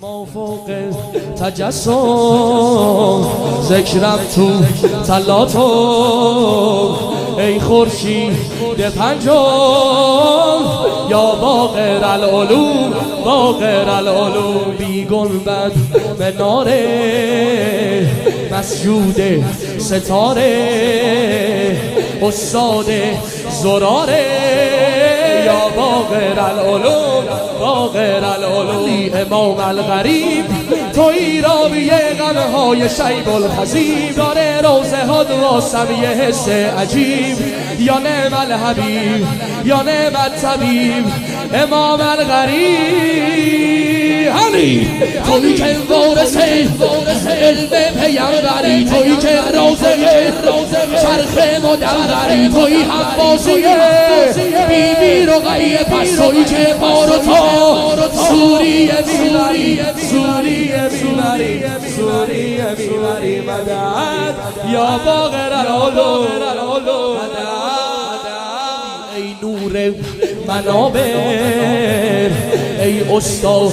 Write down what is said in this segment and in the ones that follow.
ما فوق تجسم ذکرم تو تلاتم ای خورشید پنجم یا باقر العلوم باقر العلوم بی گنبد مناره مسجود ستاره استاد زراره یا باقر العلوم باقر العلوم امام الغریب تویی راوی غمهای شیب الخزیب داره روزه ها واسم یه حس عجیب یا نعم الحبیب یا نعم الطبیب امام الغریب هلی تویی که وارث علم پیامبری تویی که روزه چرخ مدوری تویی حفاظی بیبی رقیه پس تویی که بارو تا سوریه میبری سوریه میبری سوریه میبری مدد یا باقر العلوم ای نور منابر ای استاد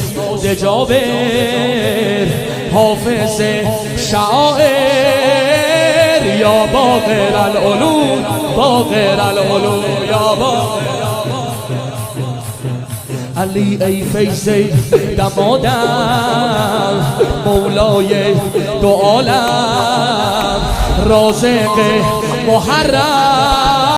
جابر حافظ شاعر یا باقر العلوم باقر العلوم یا باقر علی ای فیض دمادم مولای دو عالم رازق محرم